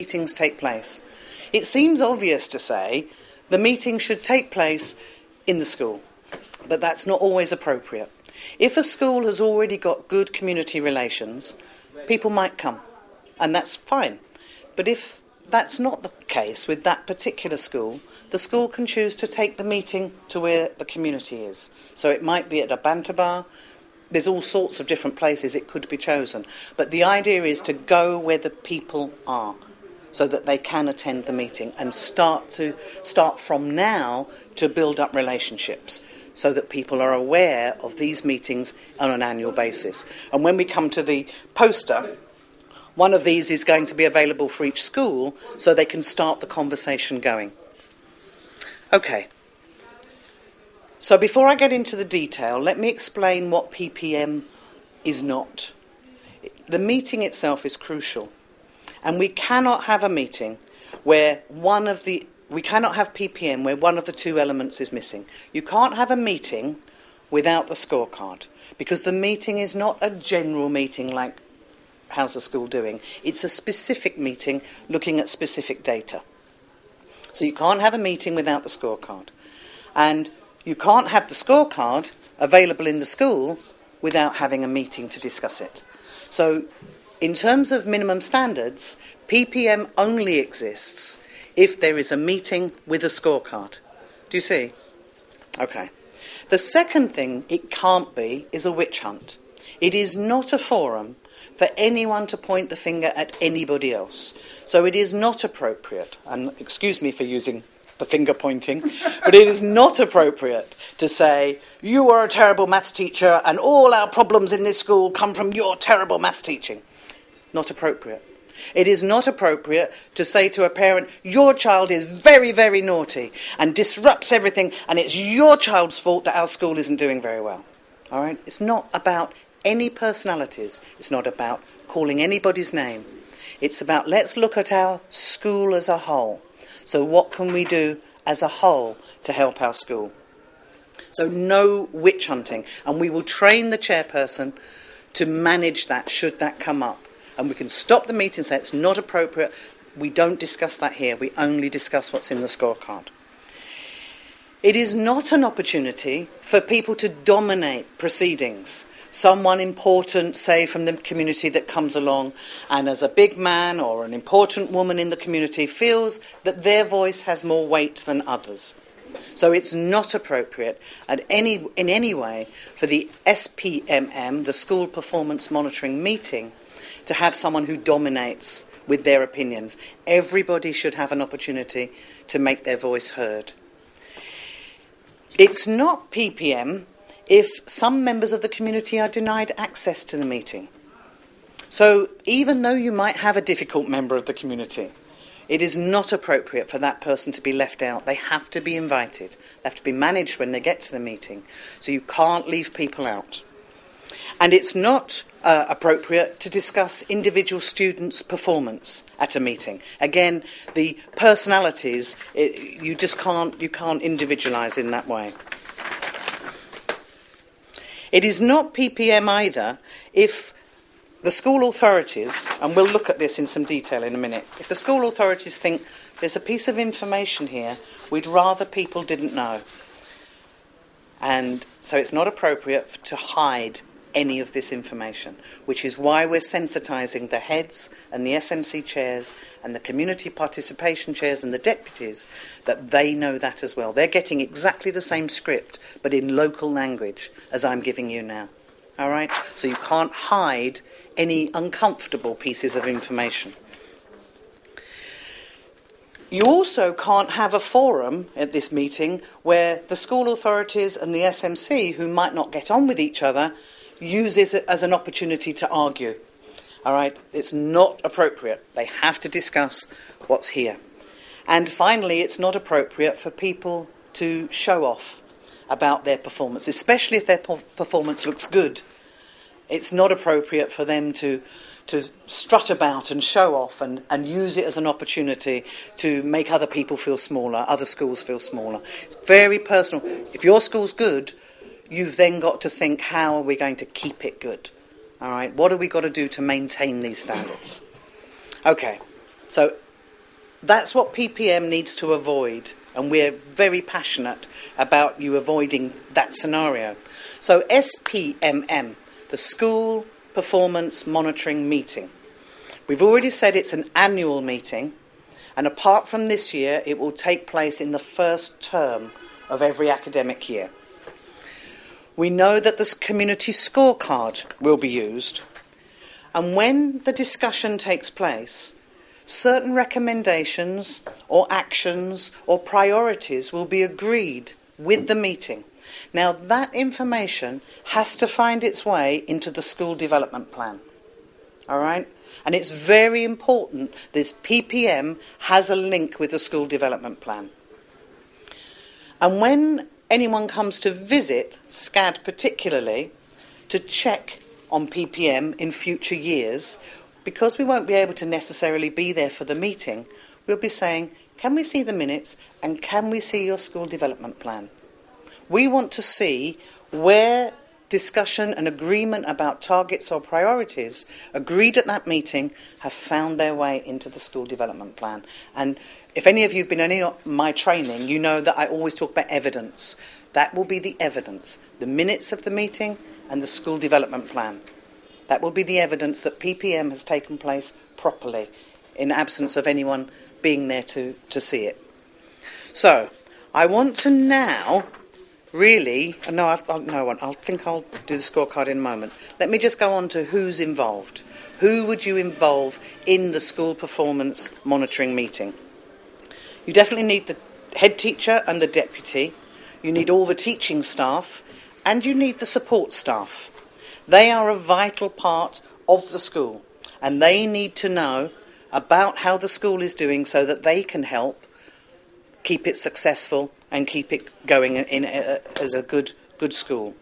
meetings take place. It seems obvious to say the meeting should take place in the school, but that's not always appropriate. If a school has already got good community relations, people might come, and that's fine. But if that's not the case with that particular school, the school can choose to take the meeting to where the community is. So it might be at a banter bar. There's all sorts of different places it could be chosen. But the idea is to go where the people are so that they can attend the meeting and start from now to build up relationships so that people are aware of these meetings on an annual basis. And when we come to the poster, one of these is going to be available for each school so they can start the conversation going. Okay. So before I get into the detail, let me explain what PPM is not. The meeting itself is crucial. And we cannot have a meeting where we cannot have PPM where one of the two elements is missing. You can't have a meeting without the scorecard, because the meeting is not a general meeting like how's the school doing. It's a specific meeting looking at specific data. So you can't have a meeting without the scorecard. And you can't have the scorecard available in the school without having a meeting to discuss it. So in terms of minimum standards, PPM only exists if there is a meeting with a scorecard. Do you see? Okay. The second thing it can't be is a witch hunt. It is not a forum for anyone to point the finger at anybody else. So it is not appropriate, and excuse me for using the finger pointing, but it is not appropriate to say, you are a terrible maths teacher and all our problems in this school come from your terrible maths teaching. Not appropriate. It is not appropriate to say to a parent, your child is very, very naughty and disrupts everything, and it's your child's fault that our school isn't doing very well. All right? It's not about any personalities. It's not about calling anybody's name. It's about let's look at our school as a whole. So what can we do as a whole to help our school? So no witch hunting. And we will train the chairperson to manage that should that come up. And we can stop the meeting and say it's not appropriate. We don't discuss that here. We only discuss what's in the scorecard. It is not an opportunity for people to dominate proceedings. Someone important, say, from the community that comes along, and as a big man or an important woman in the community feels that their voice has more weight than others. So it's not appropriate in any way for the SPMM, the School Performance Monitoring Meeting, to have someone who dominates with their opinions. Everybody should have an opportunity to make their voice heard. It's not PPM if some members of the community are denied access to the meeting. So even though you might have a difficult member of the community, it is not appropriate for that person to be left out. They have to be invited. They have to be managed when they get to the meeting. So you can't leave people out. And it's not appropriate to discuss individual students' performance at a meeting. Again, the personalities, you can't individualise in that way. It is not PPM either if the school authorities, and we'll look at this in some detail in a minute, if the school authorities think there's a piece of information here we'd rather people didn't know. And so it's not appropriate to hide any of this information, which is why we're sensitising the heads and the SMC chairs and the community participation chairs and the deputies, that they know that as well. They're getting exactly the same script, but in local language, as I'm giving you now. All right? So you can't hide any uncomfortable pieces of information. You also can't have a forum at this meeting where the school authorities and the SMC, who might not get on with each other, use it as an opportunity to argue. All right? It's not appropriate. They have to discuss what's here. And finally, it's not appropriate for people to show off about their performance, especially if their performance looks good. It's not appropriate for them to strut about and show off and use it as an opportunity to make other people feel smaller, other schools feel smaller. It's very personal. If your school's good, you've then got to think, how are we going to keep it good? All right, what have we got to do to maintain these standards? Okay, so That's what PPM needs to avoid, and we're very passionate about you avoiding that scenario. So SPMM, the School Performance Monitoring Meeting. We've already said it's an annual meeting, and apart from this year, it will take place in the first term of every academic year. We know that this community scorecard will be used, and when the discussion takes place, certain recommendations or actions or priorities will be agreed with the meeting. Now, that information has to find its way into the school development plan. All right? And it's very important this PPM has a link with the school development plan. And when anyone comes to visit, SCAD particularly, to check on PPM in future years, because we won't be able to necessarily be there for the meeting, we'll be saying, can we see the minutes and can we see your school development plan? We want to see where discussion and agreement about targets or priorities agreed at that meeting have found their way into the school development plan. And if any of you have been in any of my training, you know that I always talk about evidence. That will be the evidence, the minutes of the meeting and the school development plan. That will be the evidence that PPM has taken place properly, in absence of anyone being there to see it. So, I want to now really... I think I'll do the scorecard in a moment. Let me just go on to who's involved. Who would you involve in the school performance monitoring meeting? You definitely need the head teacher and the deputy. You need all the teaching staff, and you need the support staff. They are a vital part of the school, and they need to know about how the school is doing so that they can help keep it successful and keep it going as a good school.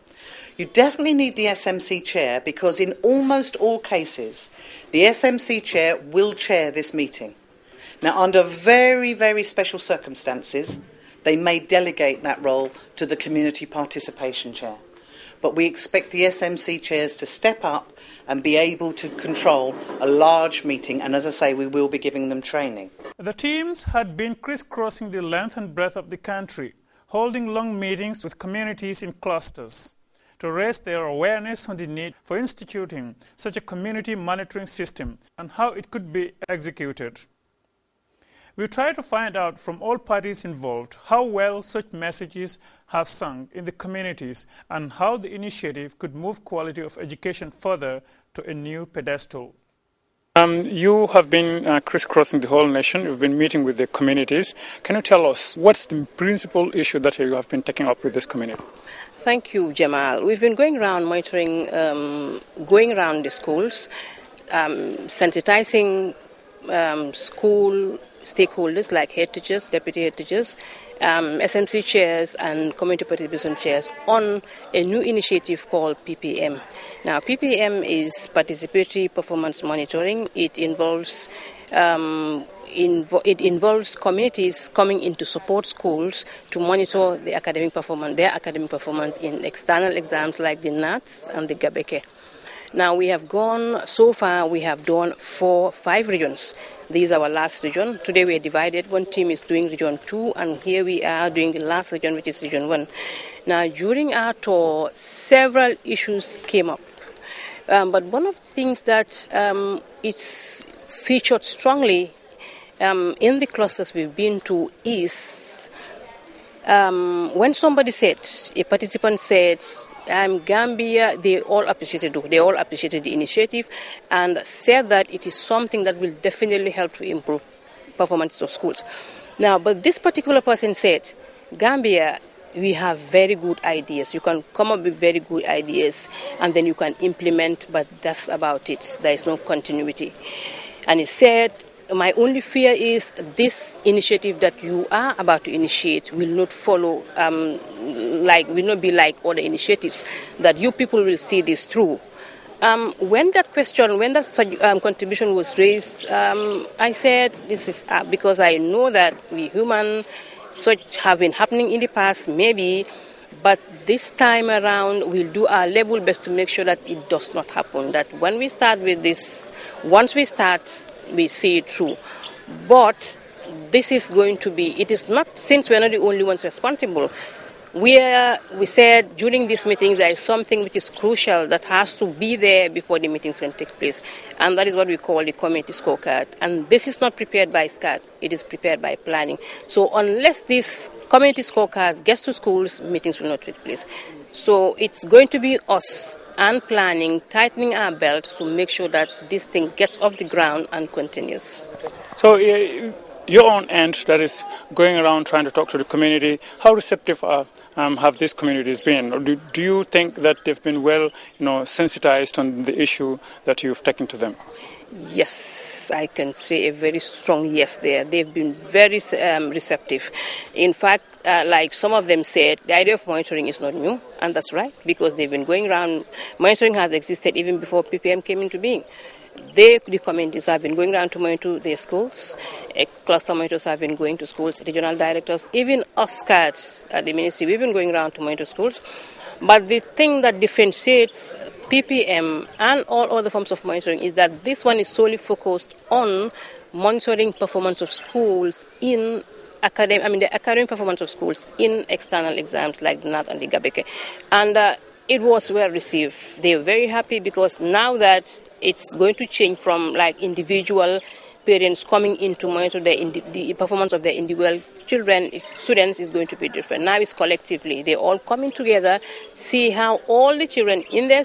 You definitely need the SMC chair, because in almost all cases, the SMC chair will chair this meeting. Now, under very, very special circumstances, they may delegate that role to the community participation chair. But we expect the SMC chairs to step up and be able to control a large meeting. And as I say, we will be giving them training. The teams had been crisscrossing the length and breadth of the country, holding long meetings with communities in clusters to raise their awareness on the need for instituting such a community monitoring system and how it could be executed. We try to find out from all parties involved how well such messages have sunk in the communities and how the initiative could move quality of education further to a new pedestal. You have been crisscrossing the whole nation. You've been meeting with the communities. Can you tell us what's the principal issue that you have been taking up with this community? Thank you, Jamal. We've been going around monitoring, going around the schools, sensitizing school stakeholders like head teachers, deputy head teachers, SMC chairs and community participation chairs on a new initiative called PPM. Now, PPM is participatory performance monitoring. It involves communities coming into support schools to monitor their academic performance in external exams like the NATS and the Gabeke. Now, we have done 5 regions. These are our last region. Today we are divided. One team is doing region 2, and here we are doing the last region, which is region 1. Now, during our tour, several issues came up. But one of the things that it's featured strongly in the clusters we've been to is when a participant said, Gambia, they all appreciated the initiative and said that it is something that will definitely help to improve performance of schools. Now, but this particular person said, Gambia, we have very good ideas. You can come up with very good ideas and then you can implement, but that's about it. There is no continuity. And he said, my only fear is this initiative that you are about to initiate will not follow, will not be like other initiatives, that you people will see this through. When that contribution was raised, I said, this is because I know that we human, such have been happening in the past, maybe, but this time around we'll do our level best to make sure that it does not happen, that when we start with this, once we start, we see it through. But this is going to be, it is not, since we're not the only ones responsible, we said during these meetings there is something which is crucial that has to be there before the meetings can take place, and that is what we call the community scorecard. And this is not prepared by SCAD, it is prepared by planning. So unless this community scorecard gets to schools, meetings will not take place. So it's going to be us and planning, tightening our belt to make sure that this thing gets off the ground and continues. So your own end, that is going around trying to talk to the community, how receptive have these communities been? Or do you think that they've been well, sensitized on the issue that you've taken to them? Yes, I can say a very strong yes there. They've been very receptive. In fact, like some of them said, the idea of monitoring is not new, and that's right, because they've been going around. Monitoring has existed even before PPM came into being. The communities have been going around to monitor their schools. Cluster monitors have been going to schools, regional directors, even us CAT at the ministry, we've been going around to monitor schools. But the thing that differentiates PPM and all other forms of monitoring is that this one is solely focused on monitoring performance of schools in the academic performance of schools in external exams like the NAT and the GABEKE. And it was well received. They were very happy because now that it's going to change from like individual parents coming in to monitor the performance of their individual students is going to be different. Now it's collectively. They're all coming together, see how all the children in their